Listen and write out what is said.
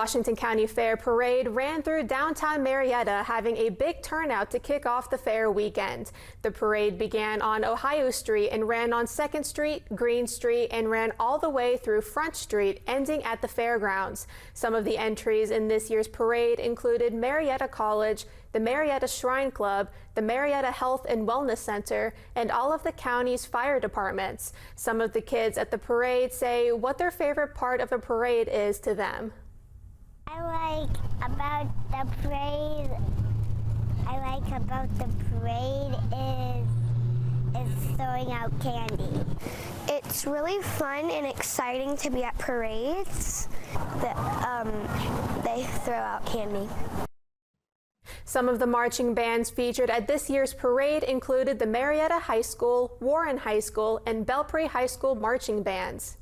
Washington County Fair Parade ran through downtown Marietta, having a big turnout to kick off the fair weekend. The parade began on Ohio Street and ran on 2nd Street, Green Street, and ran all the way through Front Street, ending at the fairgrounds. Some of the entries in this year's parade included Marietta College, the Marietta Shrine Club, the Marietta Health and Wellness Center, and all of the county's fire departments. Some of the kids at the parade say what their favorite part of the parade is to them. I like about the parade is throwing out candy. It's really fun and exciting to be at parades that they throw out candy. Some of the marching bands featured at this year's parade included the Marietta High School, Warren High School, and Belpre High School marching bands.